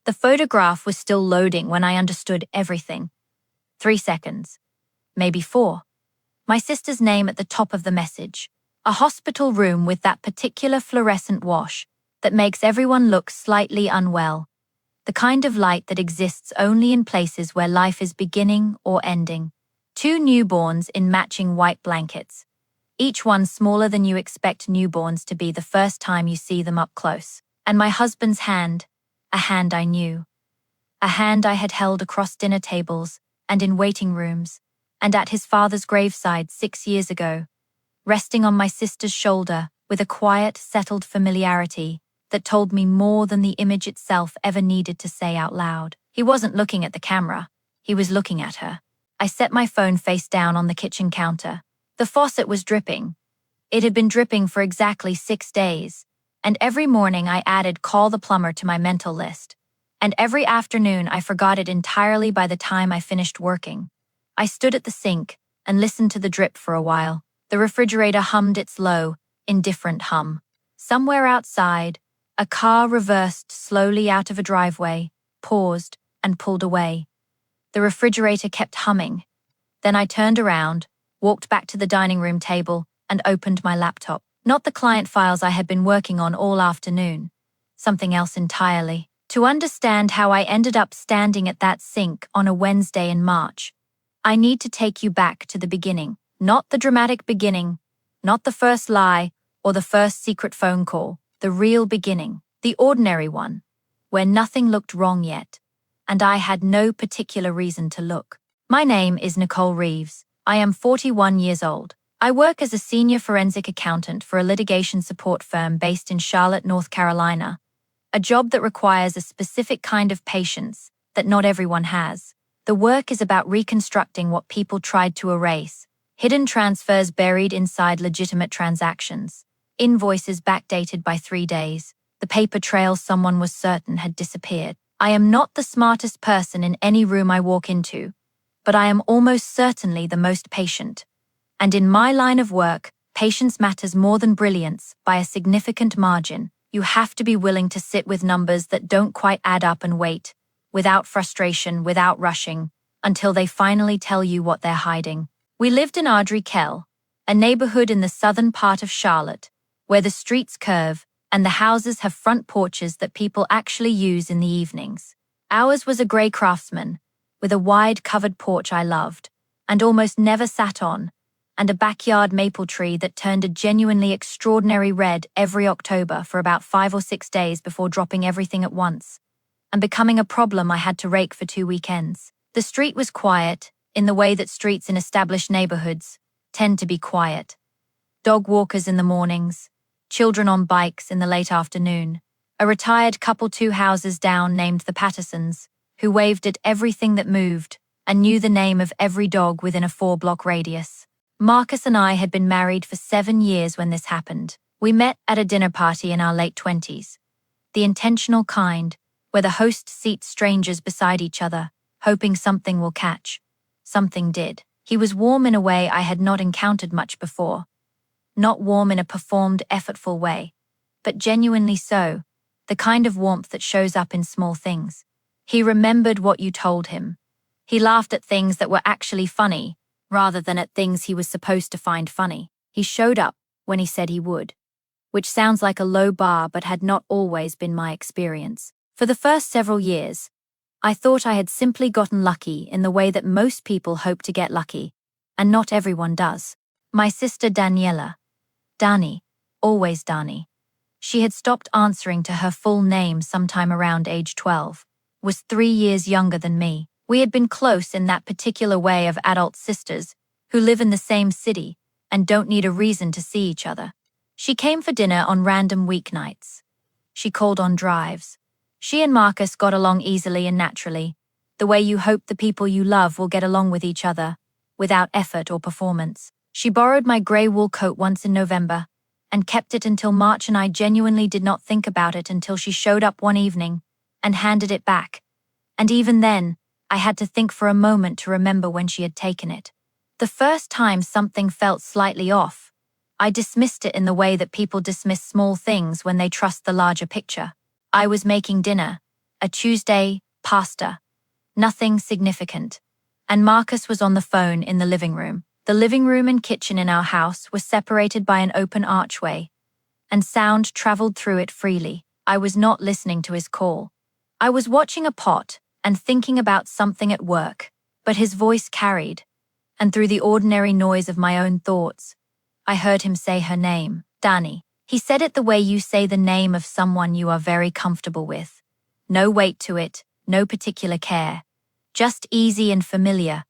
The photograph was still loading when I understood everything. 3 seconds. Maybe 4. My sister's name at the top of the message. A hospital room with that particular fluorescent wash that makes everyone look slightly unwell. The kind of light that exists only in places where life is beginning or ending. 2 newborns in matching white blankets. Each one smaller than you expect newborns to be the first time you see them up close. And my husband's hand, a hand I knew. A hand I had held across dinner tables and in waiting rooms, and at his father's graveside 6 years ago, resting on my sister's shoulder with a quiet, settled familiarity that told me more than the image itself ever needed to say out loud. He wasn't looking at the camera, he was looking at her. I set my phone face down on the kitchen counter. The faucet was dripping. It had been dripping for exactly 6 days, and every morning I added call the plumber to my mental list. And every afternoon I forgot it entirely by the time I finished working. I stood at the sink and listened to the drip for a while. The refrigerator hummed its low, indifferent hum. Somewhere outside, a car reversed slowly out of a driveway, paused, and pulled away. The refrigerator kept humming. Then I turned around, walked back to the dining room table, and opened my laptop. Not the client files I had been working on all afternoon. Something else entirely. To understand how I ended up standing at that sink on a Wednesday in March, I need to take you back to the beginning. Not the dramatic beginning, not the first lie or the first secret phone call. The real beginning, the ordinary one, where nothing looked wrong yet, and I had no particular reason to look. My name is Nicole Reeves. I am 41 years old. I work as a senior forensic accountant for a litigation support firm based in Charlotte, North Carolina, a job that requires a specific kind of patience that not everyone has. The work is about reconstructing what people tried to erase, hidden transfers buried inside legitimate transactions. Invoices backdated by 3 days, the paper trail someone was certain had disappeared. I am not the smartest person in any room I walk into, but I am almost certainly the most patient. And in my line of work, patience matters more than brilliance by a significant margin. You have to be willing to sit with numbers that don't quite add up and wait, without frustration, without rushing, until they finally tell you what they're hiding. We lived in Kell, a neighborhood in the southern part of Charlotte, where the streets curve and the houses have front porches that people actually use in the evenings. Ours was a gray Craftsman, with a wide covered porch I loved, and almost never sat on, and a backyard maple tree that turned a genuinely extraordinary red every October for about 5 or 6 days before dropping everything at once, and becoming a problem I had to rake for 2 weekends. The street was quiet, in the way that streets in established neighborhoods tend to be quiet. Dog walkers in the mornings, children on bikes in the late afternoon, a retired couple 2 houses down named the Pattersons, who waved at everything that moved and knew the name of every dog within a 4-block radius. Marcus and I had been married for 7 years when this happened. We met at a dinner party in our late 20s. The intentional kind, where the host seats strangers beside each other, hoping something will catch. Something did. He was warm in a way I had not encountered much before. Not warm in a performed, effortful way, but genuinely so, the kind of warmth that shows up in small things. He remembered what you told him. He laughed at things that were actually funny, rather than at things he was supposed to find funny. He showed up when he said he would, which sounds like a low bar but had not always been my experience. For the first several years, I thought I had simply gotten lucky in the way that most people hope to get lucky, and not everyone does. My sister Daniela, Dani, always Dani. She had stopped answering to her full name sometime around age 12, was 3 years younger than me. We had been close in that particular way of adult sisters who live in the same city and don't need a reason to see each other. She came for dinner on random weeknights. She called on drives. She and Marcus got along easily and naturally, the way you hope the people you love will get along with each other, without effort or performance. She borrowed my grey wool coat once in November, and kept it until March, and I genuinely did not think about it until she showed up one evening and handed it back. And even then, I had to think for a moment to remember when she had taken it. The first time something felt slightly off, I dismissed it in the way that people dismiss small things when they trust the larger picture. I was making dinner, A Tuesday, pasta. Nothing significant. And Marcus was on the phone in the living room. The living room and kitchen in our house were separated by an open archway, and sound traveled through it freely. I was not listening to his call. I was watching a pot and thinking about something at work, but his voice carried, and through the ordinary noise of my own thoughts, I heard him say her name, Dani. He said it the way you say the name of someone you are very comfortable with. No weight to it, no particular care. Just easy and familiar,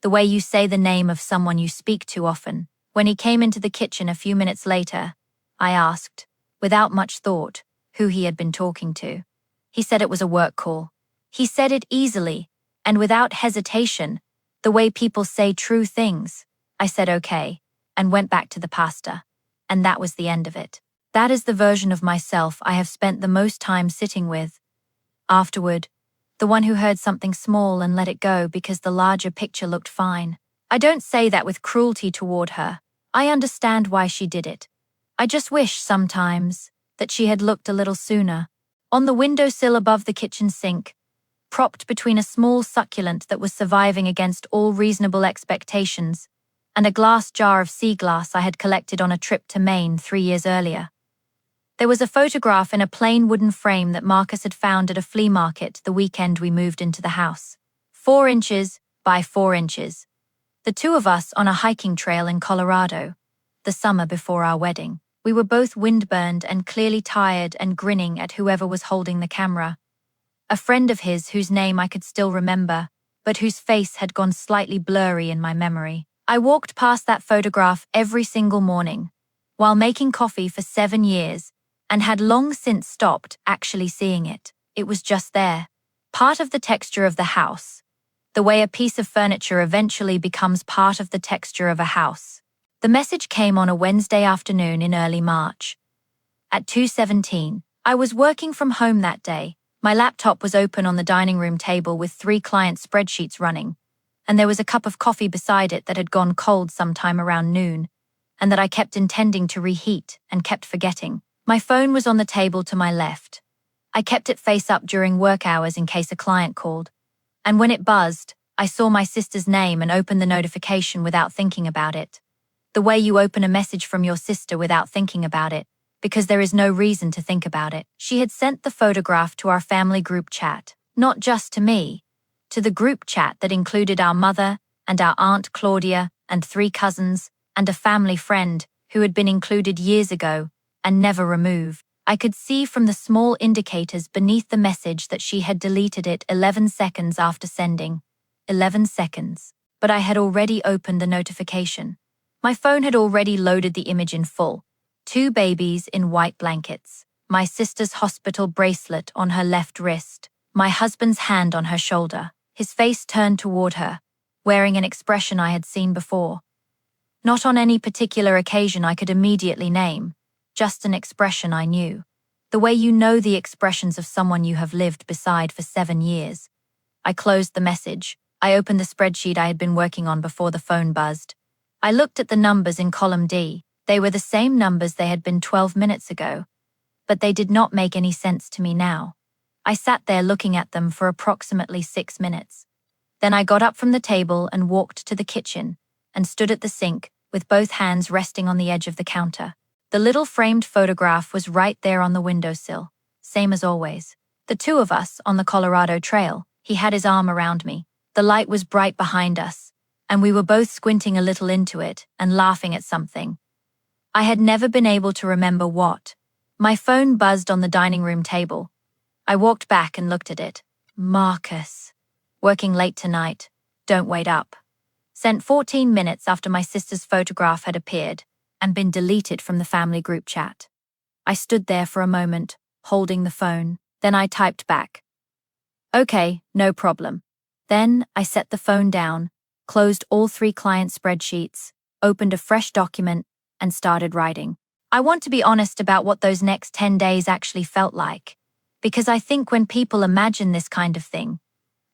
the way you say the name of someone you speak to often. When he came into the kitchen a few minutes later, I asked, without much thought, who he had been talking to. He said it was a work call. He said it easily, and without hesitation, the way people say true things. I said okay, and went back to the pasta. And that was the end of it. That is the version of myself I have spent the most time sitting with. Afterward, the one who heard something small and let it go because the larger picture looked fine. I don't say that with cruelty toward her. I understand why she did it. I just wish, sometimes, that she had looked a little sooner. On the windowsill above the kitchen sink, propped between a small succulent that was surviving against all reasonable expectations, and a glass jar of sea glass I had collected on a trip to Maine 3 years earlier. There was a photograph in a plain wooden frame that Marcus had found at a flea market the weekend we moved into the house. 4 inches by 4 inches. The two of us on a hiking trail in Colorado, the summer before our wedding. We were both windburned and clearly tired and grinning at whoever was holding the camera. A friend of his whose name I could still remember, but whose face had gone slightly blurry in my memory. I walked past that photograph every single morning, while making coffee for 7 years, and had long since stopped actually seeing it. It was just there. Part of the texture of the house. The way a piece of furniture eventually becomes part of the texture of a house. The message came on a Wednesday afternoon in early March. At 2:17, I was working from home that day. My laptop was open on the dining room table with 3 client spreadsheets running, and there was a cup of coffee beside it that had gone cold sometime around noon, and that I kept intending to reheat and kept forgetting. My phone was on the table to my left. I kept it face up during work hours in case a client called, and when it buzzed, I saw my sister's name and opened the notification without thinking about it. The way you open a message from your sister without thinking about it, because there is no reason to think about it. She had sent the photograph to our family group chat, not just to me, to the group chat that included our mother and our Aunt Claudia and 3 cousins and a family friend who had been included years ago and never removed. I could see from the small indicators beneath the message that she had deleted it 11 seconds after sending. 11 seconds. But I had already opened the notification. My phone had already loaded the image in full. 2 babies in white blankets. My sister's hospital bracelet on her left wrist. My husband's hand on her shoulder. His face turned toward her, wearing an expression I had seen before. Not on any particular occasion I could immediately name, just an expression I knew. The way you know the expressions of someone you have lived beside for 7 years. I closed the message. I opened the spreadsheet I had been working on before the phone buzzed. I looked at the numbers in column D. They were the same numbers they had been 12 minutes ago, but they did not make any sense to me now. I sat there looking at them for approximately 6 minutes. Then I got up from the table and walked to the kitchen and stood at the sink with both hands resting on the edge of the counter. The little framed photograph was right there on the windowsill, same as always. The 2 of us on the Colorado Trail. He had his arm around me. The light was bright behind us, and we were both squinting a little into it and laughing at something. I had never been able to remember what. My phone buzzed on the dining room table. I walked back and looked at it. Marcus. Working late tonight. Don't wait up. Sent 14 minutes after my sister's photograph had appeared and been deleted from the family group chat. I stood there for a moment, holding the phone. Then I typed back. Okay, no problem. Then I set the phone down, closed all 3 client spreadsheets, opened a fresh document, and started writing. I want to be honest about what those next 10 days actually felt like, because I think when people imagine this kind of thing,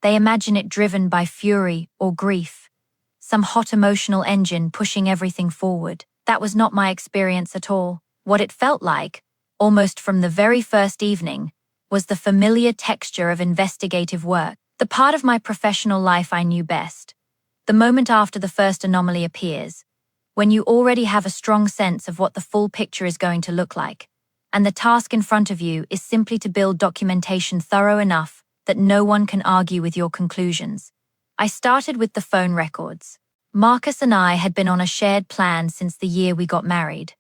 they imagine it driven by fury or grief, some hot emotional engine pushing everything forward. That was not my experience at all. What it felt like, almost from the very first evening, was the familiar texture of investigative work, the part of my professional life I knew best. The moment after the first anomaly appears, when you already have a strong sense of what the full picture is going to look like, and the task in front of you is simply to build documentation thorough enough that no one can argue with your conclusions. I started with the phone records. Marcus and I had been on a shared plan since the year we got married.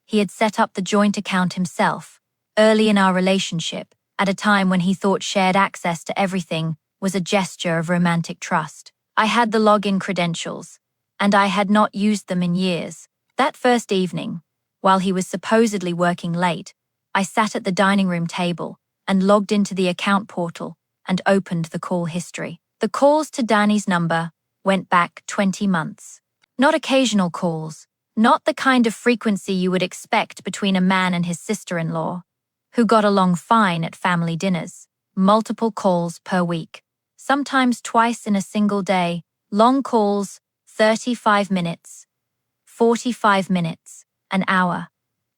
He had set up the joint account himself, early in our relationship, at a time when he thought shared access to everything was a gesture of romantic trust. I had the login credentials, and I had not used them in years. That first evening, while he was supposedly working late, I sat at the dining room table and logged into the account portal and opened the call history. The calls to Danny's number went back 20 months. Not occasional calls, not the kind of frequency you would expect between a man and his sister-in-law, who got along fine at family dinners. Multiple calls per week, sometimes twice in a single day, long calls, 35 minutes, 45 minutes, an hour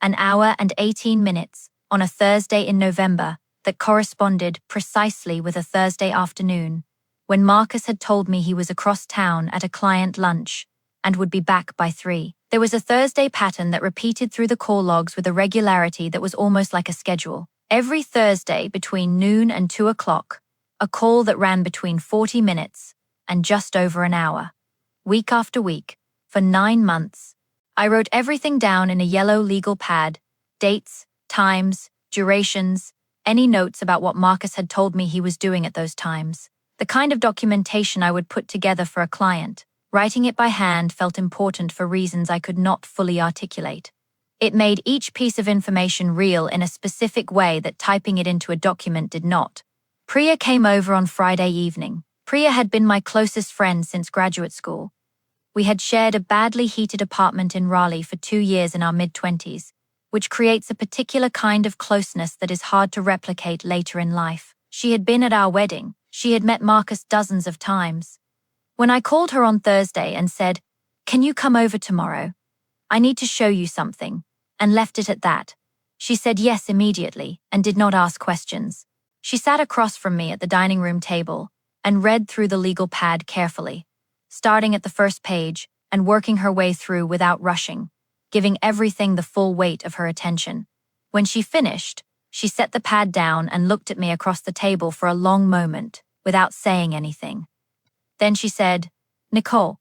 and 18 minutes on a Thursday in November that corresponded precisely with a Thursday afternoon, when Marcus had told me he was across town at a client lunch and would be back by 3. There was a Thursday pattern that repeated through the call logs with a regularity that was almost like a schedule. Every Thursday between noon and 2 o'clock, a call that ran between 40 minutes and just over an hour. Week after week, for 9 months, I wrote everything down in a yellow legal pad: dates, times, durations, any notes about what Marcus had told me he was doing at those times. The kind of documentation I would put together for a client. Writing it by hand felt important for reasons I could not fully articulate. It made each piece of information real in a specific way that typing it into a document did not. Priya came over on Friday evening. Priya had been my closest friend since graduate school. We had shared a badly heated apartment in Raleigh for 2 years in our mid-20s, which creates a particular kind of closeness that is hard to replicate later in life. She had been at our wedding. She had met Marcus dozens of times. When I called her on Thursday and said, "Can you come over tomorrow? I need to show you something," and left it at that, she said yes immediately and did not ask questions. She sat across from me at the dining room table and read through the legal pad carefully, starting at the first page and working her way through without rushing, giving everything the full weight of her attention. When she finished, she set the pad down and looked at me across the table for a long moment without saying anything. Then she said, "Nicole,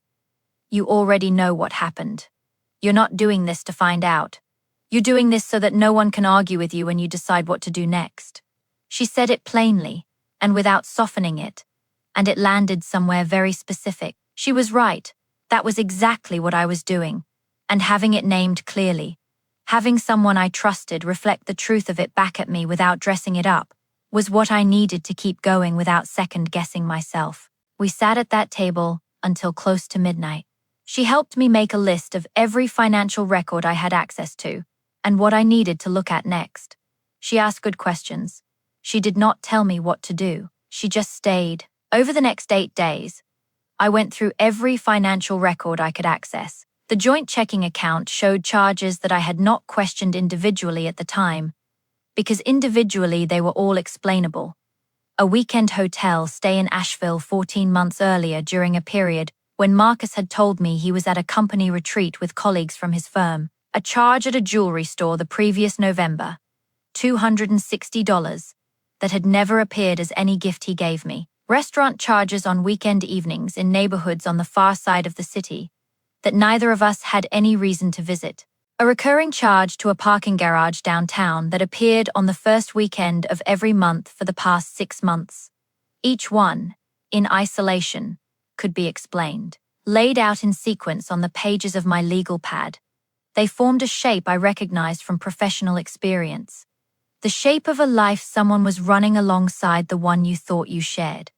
you already know what happened. You're not doing this to find out. You're doing this so that no one can argue with you when you decide what to do next." She said it plainly and without softening it, and it landed somewhere very specific. She was right. That was exactly what I was doing, and having it named clearly, having someone I trusted reflect the truth of it back at me without dressing it up, was what I needed to keep going without second-guessing myself. We sat at that table until close to midnight. She helped me make a list of every financial record I had access to and what I needed to look at next. She asked good questions. She did not tell me what to do. She just stayed. Over the next 8 days, I went through every financial record I could access. The joint checking account showed charges that I had not questioned individually at the time, because individually they were all explainable. A weekend hotel stay in Asheville 14 months earlier during a period when Marcus had told me he was at a company retreat with colleagues from his firm. A charge at a jewelry store the previous November, $260, that had never appeared as any gift he gave me. Restaurant charges on weekend evenings in neighborhoods on the far side of the city that neither of us had any reason to visit. A recurring charge to a parking garage downtown that appeared on the first weekend of every month for the past 6 months. Each one, in isolation, could be explained. Laid out in sequence on the pages of my legal pad, they formed a shape I recognized from professional experience. The shape of a life someone was running alongside the one you thought you shared.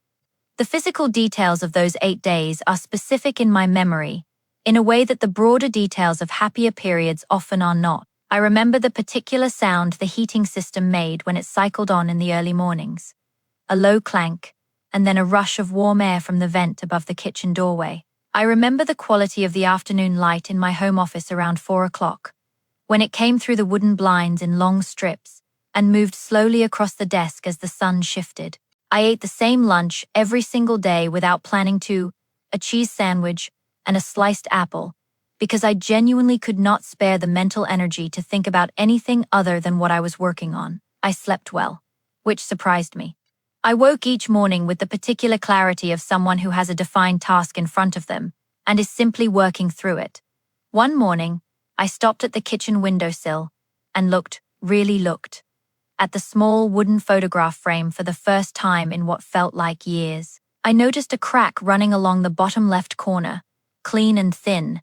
The physical details of those 8 days are specific in my memory, in a way that the broader details of happier periods often are not. I remember the particular sound the heating system made when it cycled on in the early mornings. A low clank, and then a rush of warm air from the vent above the kitchen doorway. I remember the quality of the afternoon light in my home office around 4 o'clock, when it came through the wooden blinds in long strips, and moved slowly across the desk as the sun shifted. I ate the same lunch every single day without planning to, a cheese sandwich and a sliced apple, because I genuinely could not spare the mental energy to think about anything other than what I was working on. I slept well, which surprised me. I woke each morning with the particular clarity of someone who has a defined task in front of them and is simply working through it. One morning, I stopped at the kitchen windowsill and really looked, at the small wooden photograph frame for the first time in what felt like years. I noticed a crack running along the bottom left corner, clean and thin,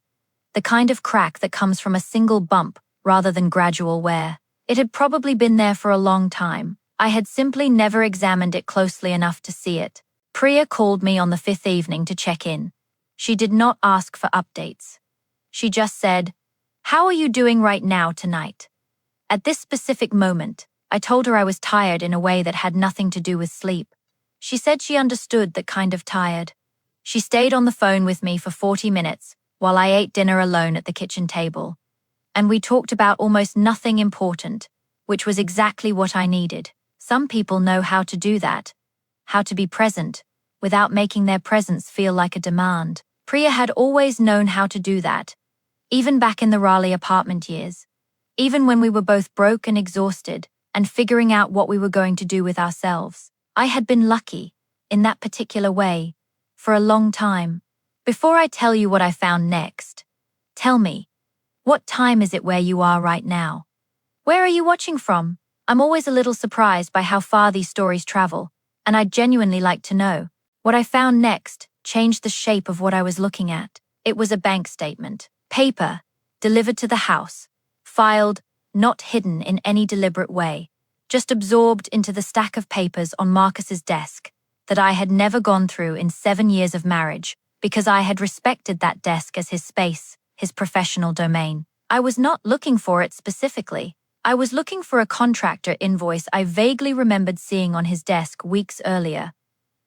the kind of crack that comes from a single bump rather than gradual wear. It had probably been there for a long time. I had simply never examined it closely enough to see it. Priya called me on the fifth evening to check in. She did not ask for updates. She just said, "How are you doing right now tonight?" At this specific moment, I told her I was tired in a way that had nothing to do with sleep. She said she understood that kind of tired. She stayed on the phone with me for 40 minutes while I ate dinner alone at the kitchen table. And we talked about almost nothing important, which was exactly what I needed. Some people know how to do that, how to be present, without making their presence feel like a demand. Priya had always known how to do that, even back in the Raleigh apartment years. Even when we were both broke and exhausted, and figuring out what we were going to do with ourselves. I had been lucky, in that particular way, for a long time. Before I tell you what I found next, tell me, what time is it where you are right now? Where are you watching from? I'm always a little surprised by how far these stories travel, and I'd genuinely like to know. What I found next changed the shape of what I was looking at. It was a bank statement. Paper, delivered to the house, filed, not hidden in any deliberate way, just absorbed into the stack of papers on Marcus's desk that I had never gone through in 7 years of marriage because I had respected that desk as his space, his professional domain. I was not looking for it specifically. I was looking for a contractor invoice I vaguely remembered seeing on his desk weeks earlier.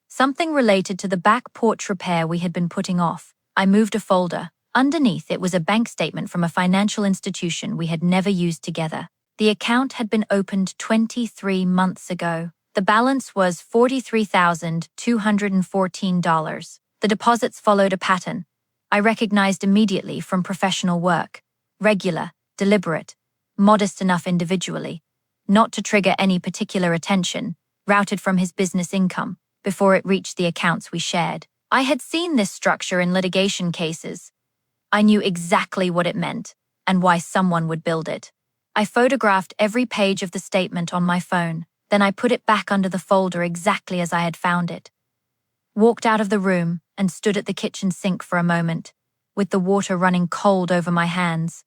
Something related to the back porch repair we had been putting off. I moved a folder. Underneath it was a bank statement from a financial institution we had never used together. The account had been opened 23 months ago. The balance was $43,214. The deposits followed a pattern I recognized immediately from professional work. Regular, deliberate, modest enough individually, not to trigger any particular attention, routed from his business income before it reached the accounts we shared. I had seen this structure in litigation cases. I knew exactly what it meant and why someone would build it. I photographed every page of the statement on my phone, then I put it back under the folder exactly as I had found it. Walked out of the room and stood at the kitchen sink for a moment, with the water running cold over my hands.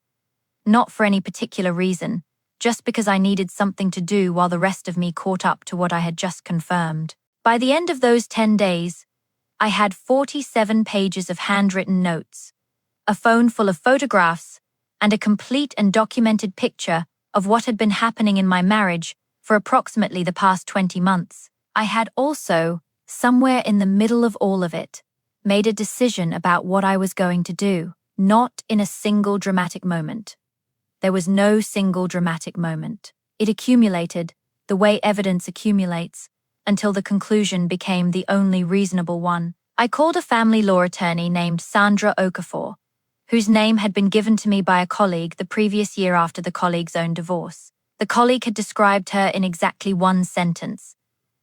Not for any particular reason, just because I needed something to do while the rest of me caught up to what I had just confirmed. By the end of those 10 days, I had 47 pages of handwritten notes, a phone full of photographs, and a complete and documented picture of what had been happening in my marriage for approximately the past 20 months. I had also, somewhere in the middle of all of it, made a decision about what I was going to do, not in a single dramatic moment. There was no single dramatic moment. It accumulated, the way evidence accumulates, until the conclusion became the only reasonable one. I called a family law attorney named Sandra Okafor, whose name had been given to me by a colleague the previous year after the colleague's own divorce. The colleague had described her in exactly one sentence.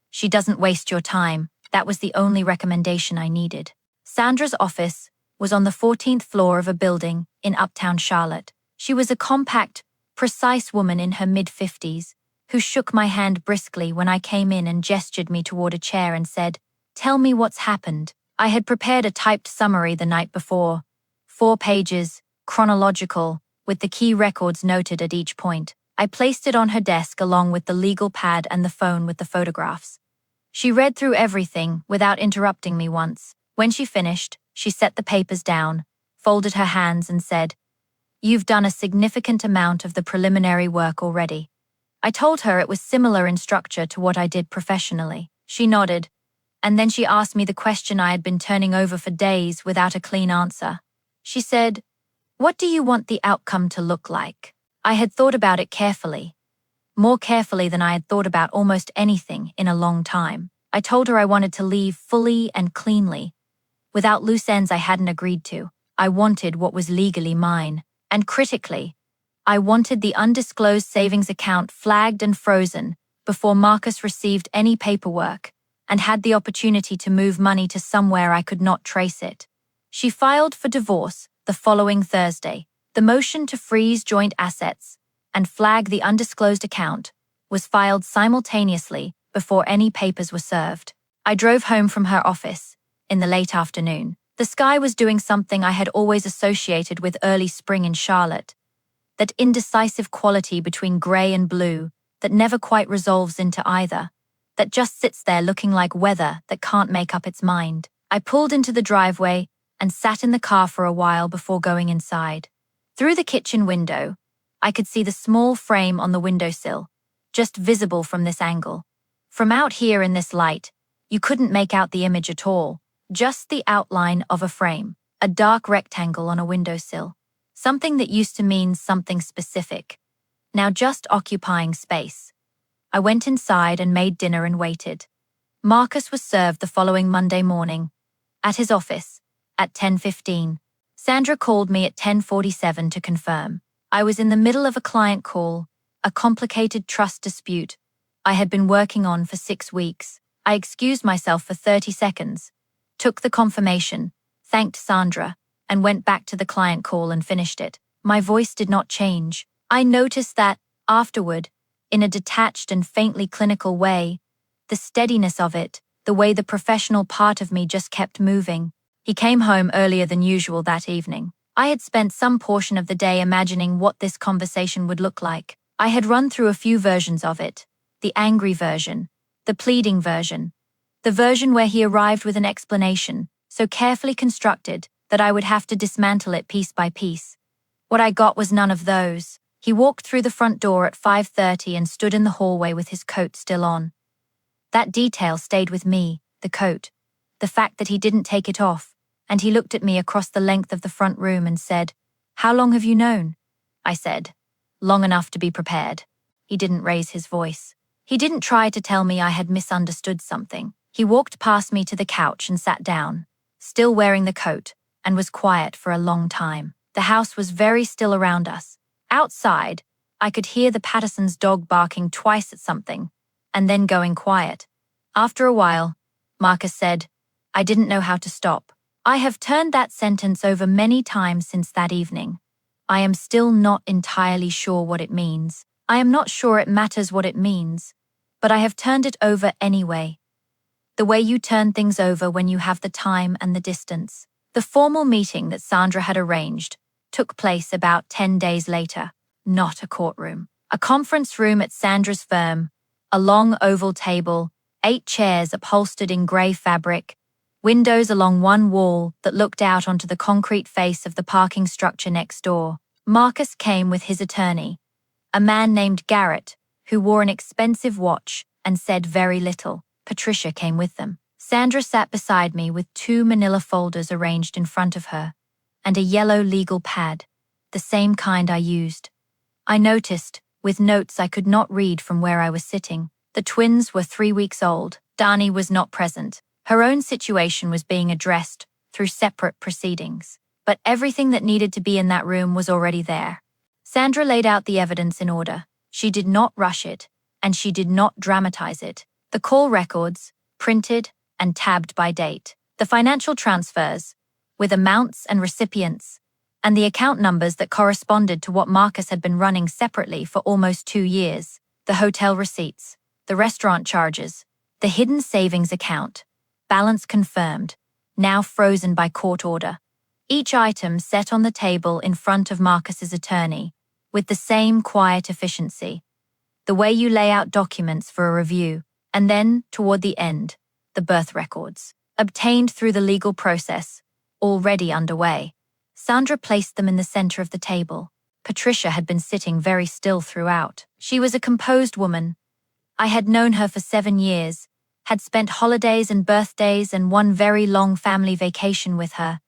"She doesn't waste your time." That was the only recommendation I needed. Sandra's office was on the 14th floor of a building in Uptown Charlotte. She was a compact, precise woman in her mid-50s, who shook my hand briskly when I came in and gestured me toward a chair and said, "Tell me what's happened." I had prepared a typed summary the night before, 4 pages, chronological, with the key records noted at each point. I placed it on her desk along with the legal pad and the phone with the photographs. She read through everything without interrupting me once. When she finished, she set the papers down, folded her hands and said, "You've done a significant amount of the preliminary work already." I told her it was similar in structure to what I did professionally. She nodded, and then she asked me the question I had been turning over for days without a clean answer. She said, "What do you want the outcome to look like?" I had thought about it carefully. more carefully than I had thought about almost anything in a long time. I told her I wanted to leave fully and cleanly, without loose ends I hadn't agreed to. I wanted what was legally mine. And critically, I wanted the undisclosed savings account flagged and frozen before Marcus received any paperwork and had the opportunity to move money to somewhere I could not trace it. She filed for divorce the following Thursday. The motion to freeze joint assets and flag the undisclosed account was filed simultaneously before any papers were served. I drove home from her office in the late afternoon. The sky was doing something I had always associated with early spring in Charlotte, that indecisive quality between grey and blue that never quite resolves into either, that just sits there looking like weather that can't make up its mind. I pulled into the driveway and sat in the car for a while before going inside. Through the kitchen window, I could see the small frame on the windowsill, just visible from this angle. From out here in this light, you couldn't make out the image at all, just the outline of a frame, a dark rectangle on a windowsill. Something that used to mean something specific, now just occupying space. I went inside and made dinner and waited. Marcus was served the following Monday morning, at his office, at 10:15. Sandra called me at 10:47 to confirm. I was in the middle of a client call, a complicated trust dispute I had been working on for 6 weeks. I excused myself for 30 seconds, took the confirmation, thanked Sandra, and went back to the client call and finished it. My voice did not change. I noticed that, afterward, in a detached and faintly clinical way, the steadiness of it, the way the professional part of me just kept moving. He came home earlier than usual that evening. I had spent some portion of the day imagining what this conversation would look like. I had run through a few versions of it, the angry version, the pleading version, the version where he arrived with an explanation, so carefully constructed that I would have to dismantle it piece by piece. What I got was none of those. He walked through the front door at 5:30 and stood in the hallway with his coat still on. That detail stayed with me, the coat, the fact that he didn't take it off, and he looked at me across the length of the front room and said, "How long have you known?" I said, "Long enough to be prepared." He didn't raise his voice. He didn't try to tell me I had misunderstood something. He walked past me to the couch and sat down, still wearing the coat, and was quiet for a long time. The house was very still around us. Outside, I could hear the Pattersons' dog barking twice at something, and then going quiet. After a while, Marcus said, "I didn't know how to stop." I have turned that sentence over many times since that evening. I am still not entirely sure what it means. I am not sure it matters what it means, but I have turned it over anyway. The way you turn things over when you have the time and the distance. The formal meeting that Sandra had arranged took place about 10 days later. Not a courtroom. A conference room at Sandra's firm, a long oval table, 8 chairs upholstered in grey fabric, windows along one wall that looked out onto the concrete face of the parking structure next door. Marcus came with his attorney, a man named Garrett, who wore an expensive watch and said very little. Patricia came with them. Sandra sat beside me with 2 manila folders arranged in front of her, and a yellow legal pad, the same kind I used. I noticed, with notes I could not read from where I was sitting, the twins were 3 weeks old. Dani was not present. Her own situation was being addressed through separate proceedings. But everything that needed to be in that room was already there. Sandra laid out the evidence in order. She did not rush it, and she did not dramatize it. The call records, printed and tabbed by date. The financial transfers, with amounts and recipients, and the account numbers that corresponded to what Marcus had been running separately for almost 2 years. The hotel receipts, the restaurant charges, the hidden savings account, balance confirmed, now frozen by court order. Each item set on the table in front of Marcus's attorney, with the same quiet efficiency. The way you lay out documents for a review, and then, toward the end, the birth records, obtained through the legal process, already underway. Sandra placed them in the center of the table. Patricia had been sitting very still throughout. She was a composed woman. I had known her for 7 years, had spent holidays and birthdays and one very long family vacation with her,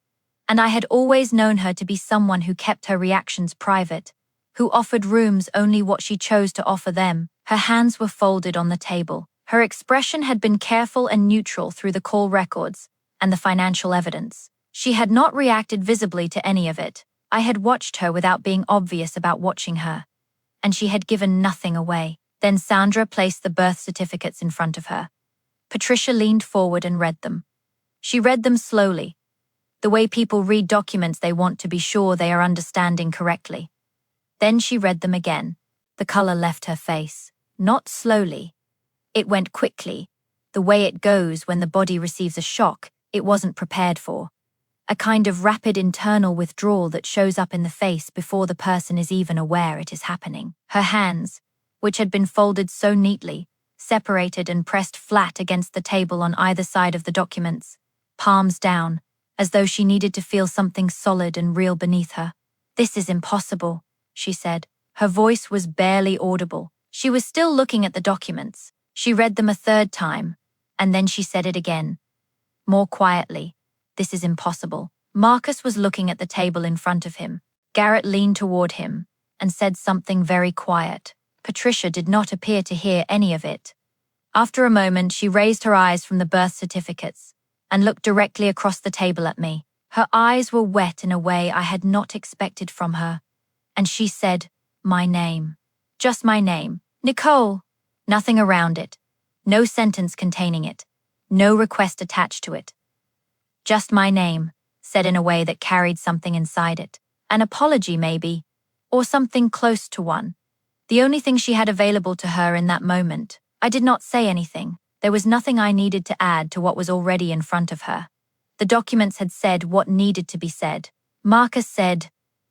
and I had always known her to be someone who kept her reactions private, who offered rooms only what she chose to offer them. Her hands were folded on the table. Her expression had been careful and neutral through the call records and the financial evidence. She had not reacted visibly to any of it. I had watched her without being obvious about watching her, and she had given nothing away. Then Sandra placed the birth certificates in front of her. Patricia leaned forward and read them. She read them slowly, the way people read documents they want to be sure they are understanding correctly. Then she read them again. The color left her face. Not slowly. It went quickly, the way it goes when the body receives a shock it wasn't prepared for. A kind of rapid internal withdrawal that shows up in the face before the person is even aware it is happening. Her hands, which had been folded so neatly, separated and pressed flat against the table on either side of the documents, palms down, as though she needed to feel something solid and real beneath her. "This is impossible," she said. Her voice was barely audible. She was still looking at the documents. She read them a third time, and then she said it again, more quietly. "This is impossible." Marcus was looking at the table in front of him. Garrett leaned toward him and said something very quiet. Patricia did not appear to hear any of it. After a moment, she raised her eyes from the birth certificates and looked directly across the table at me. Her eyes were wet in a way I had not expected from her, and she said, "My name. Just my name. Nicole." Nothing around it. No sentence containing it. No request attached to it. Just my name, said in a way that carried something inside it. An apology, maybe, or something close to one. The only thing she had available to her in that moment. I did not say anything. There was nothing I needed to add to what was already in front of her. The documents had said what needed to be said. Marcus said,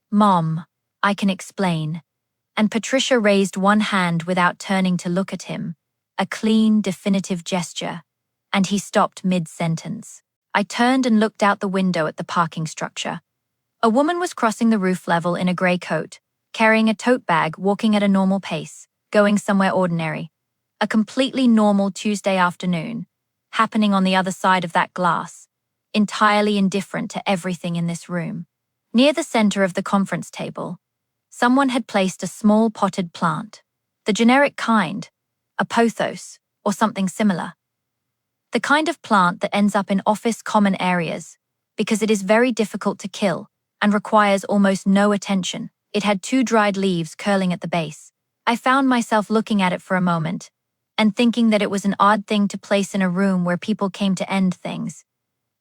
"Mom, I can explain." And Patricia raised one hand without turning to look at him, a clean, definitive gesture, and he stopped mid-sentence. I turned and looked out the window at the parking structure. A woman was crossing the roof level in a grey coat, carrying a tote bag, walking at a normal pace, going somewhere ordinary. A completely normal Tuesday afternoon, happening on the other side of that glass, entirely indifferent to everything in this room. Near the center of the conference table, someone had placed a small potted plant, the generic kind, a pothos, or something similar. The kind of plant that ends up in office common areas, because it is very difficult to kill and requires almost no attention. It had 2 dried leaves curling at the base. I found myself looking at it for a moment, and thinking that it was an odd thing to place in a room where people came to end things,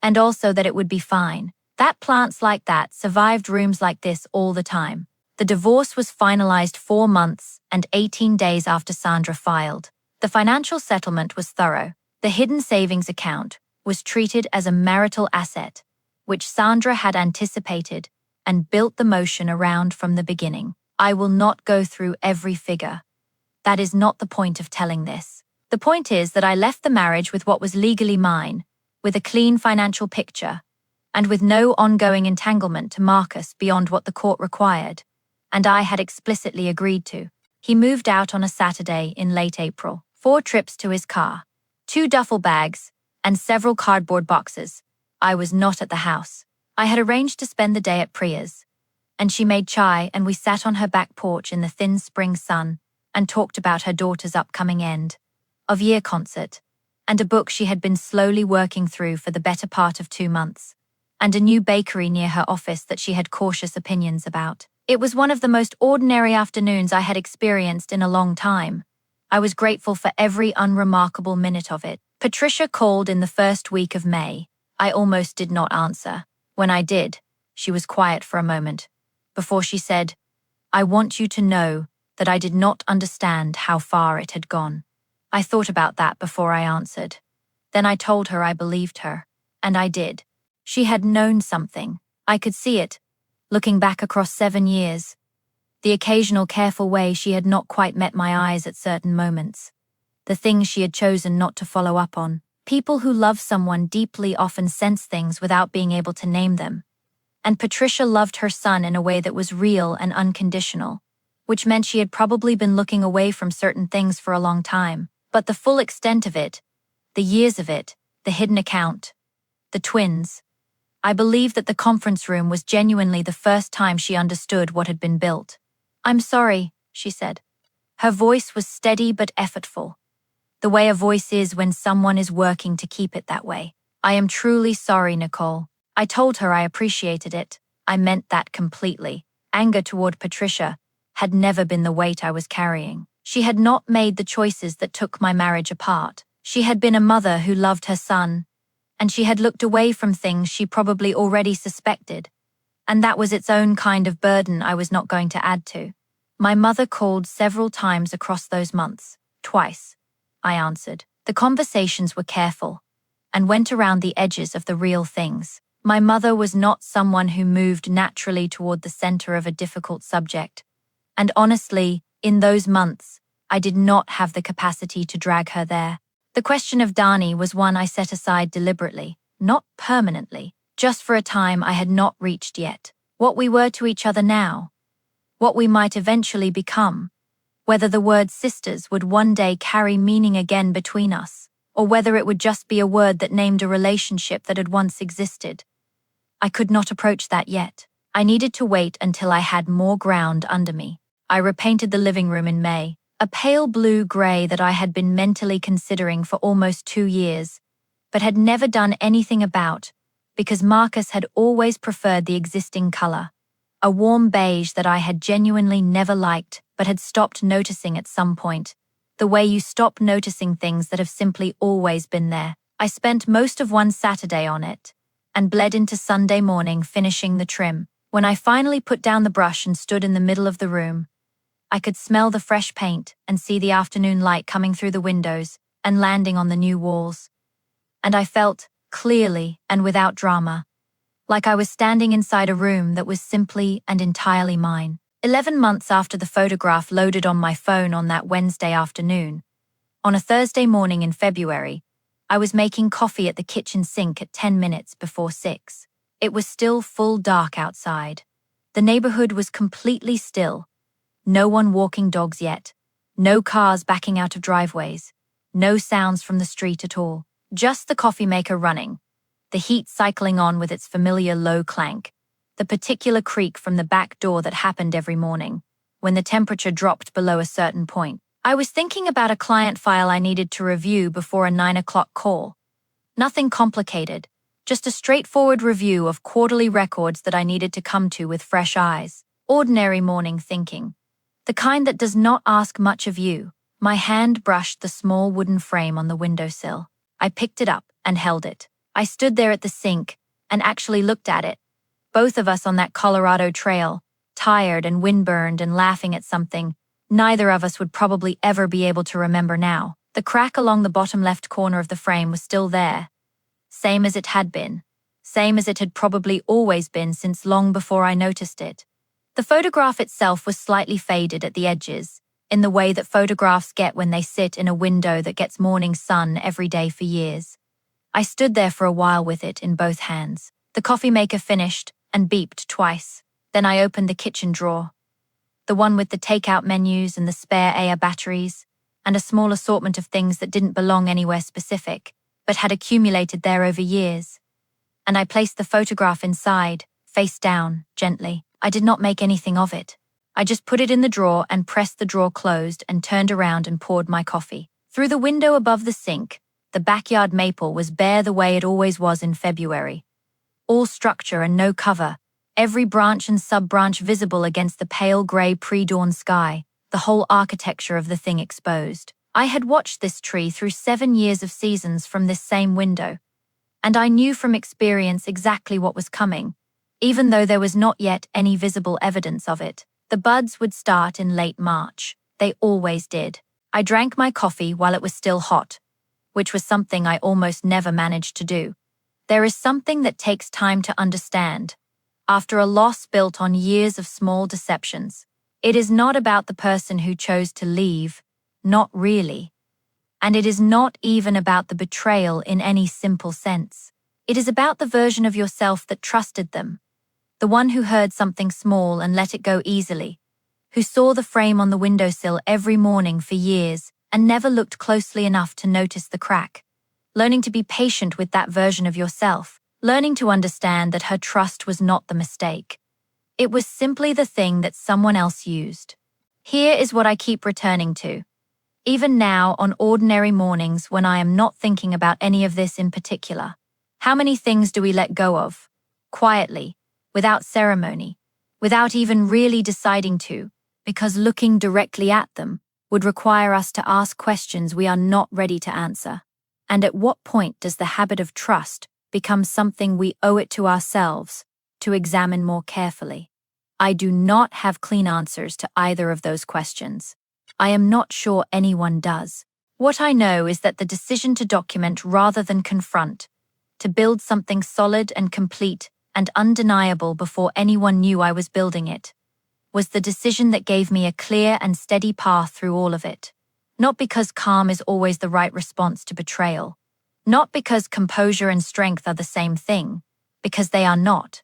and also that it would be fine. That plants like that survived rooms like this all the time. The divorce was finalized 4 months and 18 days after Sandra filed. The financial settlement was thorough. The hidden savings account was treated as a marital asset, which Sandra had anticipated and built the motion around from the beginning. I will not go through every figure. That is not the point of telling this. The point is that I left the marriage with what was legally mine, with a clean financial picture, and with no ongoing entanglement to Marcus beyond what the court required, and I had explicitly agreed to. He moved out on a Saturday in late April. 4 trips to his car, 2 duffel bags, and several cardboard boxes. I was not at the house. I had arranged to spend the day at Priya's, and she made chai and we sat on her back porch in the thin spring sun and talked about her daughter's upcoming end-of-year concert, and a book she had been slowly working through for the better part of 2 months, and a new bakery near her office that she had cautious opinions about. It was one of the most ordinary afternoons I had experienced in a long time. I was grateful for every unremarkable minute of it. Patricia called in the first week of May. I almost did not answer. When I did, she was quiet for a moment, before she said, "I want you to know that I did not understand how far it had gone." I thought about that before I answered. Then I told her I believed her, and I did. She had known something. I could see it, looking back across 7 years. The occasional careful way she had not quite met my eyes at certain moments. The things she had chosen not to follow up on. People who love someone deeply often sense things without being able to name them. And Patricia loved her son in a way that was real and unconditional, which meant she had probably been looking away from certain things for a long time. But the full extent of it, the years of it, the hidden account, the twins. I believe that the conference room was genuinely the first time she understood what had been built. "I'm sorry," she said. Her voice was steady but effortful, the way a voice is when someone is working to keep it that way. "I am truly sorry, Nicole." I told her I appreciated it. I meant that completely. Anger toward Patricia had never been the weight I was carrying. She had not made the choices that took my marriage apart. She had been a mother who loved her son, and she had looked away from things she probably already suspected. And that was its own kind of burden I was not going to add to. "My mother called several times across those months. Twice," I answered. The conversations were careful and went around the edges of the real things. My mother was not someone who moved naturally toward the center of a difficult subject. And honestly, in those months, I did not have the capacity to drag her there. The question of Dani was one I set aside deliberately, not permanently, just for a time I had not reached yet. What we were to each other now, what we might eventually become, whether the word sisters would one day carry meaning again between us, or whether it would just be a word that named a relationship that had once existed. I could not approach that yet. I needed to wait until I had more ground under me. I repainted the living room in May, a pale blue-gray that I had been mentally considering for almost 2 years, but had never done anything about, because Marcus had always preferred the existing color, a warm beige that I had genuinely never liked but had stopped noticing at some point, the way you stop noticing things that have simply always been there. I spent most of one Saturday on it, and bled into Sunday morning finishing the trim. When I finally put down the brush and stood in the middle of the room, I could smell the fresh paint and see the afternoon light coming through the windows and landing on the new walls. And I felt, clearly and without drama, like I was standing inside a room that was simply and entirely mine. 11 months after the photograph loaded on my phone on that Wednesday afternoon, on a Thursday morning in February, I was making coffee at the kitchen sink at 10 minutes before 6. It was still full dark outside. The neighborhood was completely still. No one walking dogs yet. No cars backing out of driveways. No sounds from the street at all. Just the coffee maker running. The heat cycling on with its familiar low clank. The particular creak from the back door that happened every morning, when the temperature dropped below a certain point. I was thinking about a client file I needed to review before a 9 o'clock call. Nothing complicated, just a straightforward review of quarterly records that I needed to come to with fresh eyes. Ordinary morning thinking. The kind that does not ask much of you. My hand brushed the small wooden frame on the windowsill. I picked it up and held it. I stood there at the sink and actually looked at it. Both of us on that Colorado trail, tired and windburned and laughing at something neither of us would probably ever be able to remember now. The crack along the bottom left corner of the frame was still there. Same as it had been. Same as it had probably always been since long before I noticed it. The photograph itself was slightly faded at the edges, in the way that photographs get when they sit in a window that gets morning sun every day for years. I stood there for a while with it in both hands. The coffee maker finished and beeped twice. Then I opened the kitchen drawer. The one with the takeout menus and the spare air batteries, and a small assortment of things that didn't belong anywhere specific, but had accumulated there over years. And I placed the photograph inside, face down, gently. I did not make anything of it. I just put it in the drawer and pressed the drawer closed and turned around and poured my coffee. Through the window above the sink, the backyard maple was bare the way it always was in February. All structure and no cover, every branch and sub-branch visible against the pale grey pre-dawn sky, the whole architecture of the thing exposed. I had watched this tree through 7 years of seasons from this same window, and I knew from experience exactly what was coming, even though there was not yet any visible evidence of it. The buds would start in late March. They always did. I drank my coffee while it was still hot, which was something I almost never managed to do. There is something that takes time to understand. After a loss built on years of small deceptions, it is not about the person who chose to leave, not really. And it is not even about the betrayal in any simple sense. It is about the version of yourself that trusted them, the one who heard something small and let it go easily, who saw the frame on the windowsill every morning for years and never looked closely enough to notice the crack. Learning to be patient with that version of yourself, learning to understand that her trust was not the mistake. It was simply the thing that someone else used. Here is what I keep returning to. Even now, on ordinary mornings when I am not thinking about any of this in particular. How many things do we let go of? Quietly, without ceremony, without even really deciding to, because looking directly at them would require us to ask questions we are not ready to answer. And at what point does the habit of trust become something we owe it to ourselves to examine more carefully? I do not have clean answers to either of those questions. I am not sure anyone does. What I know is that the decision to document rather than confront, to build something solid and complete and undeniable before anyone knew I was building it, was the decision that gave me a clear and steady path through all of it. Not because calm is always the right response to betrayal. Not because composure and strength are the same thing, because they are not.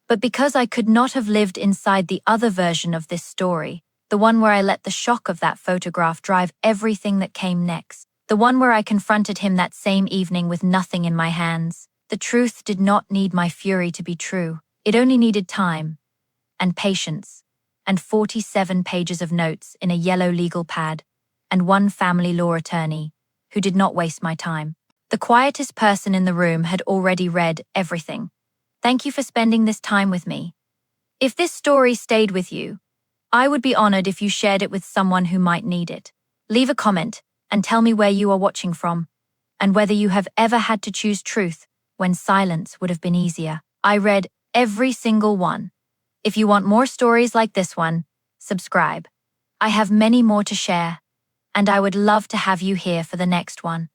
But because I could not have lived inside the other version of this story, the one where I let the shock of that photograph drive everything that came next. The one where I confronted him that same evening with nothing in my hands. The truth did not need my fury to be true. It only needed time, and patience, and 47 pages of notes in a yellow legal pad, and one family law attorney, who did not waste my time. The quietest person in the room had already read everything. Thank you for spending this time with me. If this story stayed with you, I would be honored if you shared it with someone who might need it. Leave a comment and tell me where you are watching from, and whether you have ever had to choose truth when silence would have been easier. I read every single one. If you want more stories like this one, subscribe. I have many more to share, and I would love to have you here for the next one.